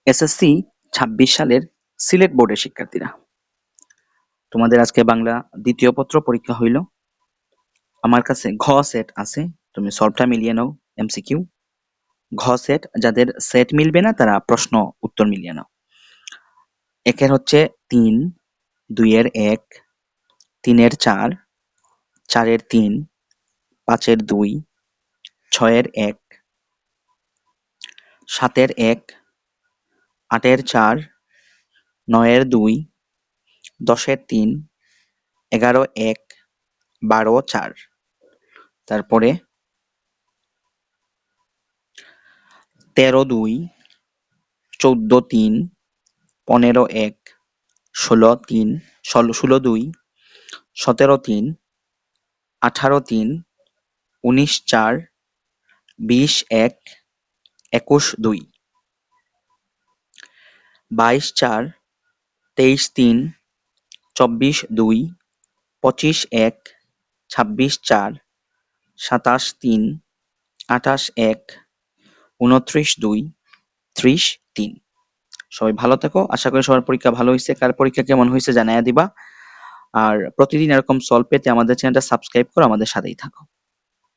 SSC ২৬ সালের সিলেট বোর্ডের শিক্ষার্থীরা, তোমাদের আজকে বাংলা দ্বিতীয় পত্র পরীক্ষা হইল। আমার কাছে ঘ সেট আছে, তুমি সলভটা মিলিয়ে নাও। এমসিকিউ ঘ সেট, যাদের সেট মিলবে না তারা প্রশ্ন উত্তর মিলিয়ে নাও। একের হচ্ছে ৩, ২-এর ১, ৩-এর ৪, ৪-এর ৩, ৫-এর ২, ৬-এর ১, ৭-এর ১, ৮-এর ৪, ৯-এর ২, ১০-এর ৩, ১১-১, ১২-৪। তারপরে ১৩-২, ১৪-৩, ১৫-১, ১৬-৩, ১৬-২, ১৭-৩, ১৮-৩, ১৯-৪, ২০-১, ২১-২, ২২-৪, ২৩-৩, ২৪-২, ২৫-১, ২৬-৪, ২৭-৩, ২৮-১, ২৯-২, ৩০-৩। সবাই ভালো থাকো। আশা করি সবার পরীক্ষা ভালো হয়েছে। কার পরীক্ষা কেমন হয়েছে জানাইয়া দিবা। আর প্রতিদিন এরকম সলভ পেতে আমাদের চ্যানেলটা সাবস্ক্রাইব করে আমাদের সাথেই থাকো।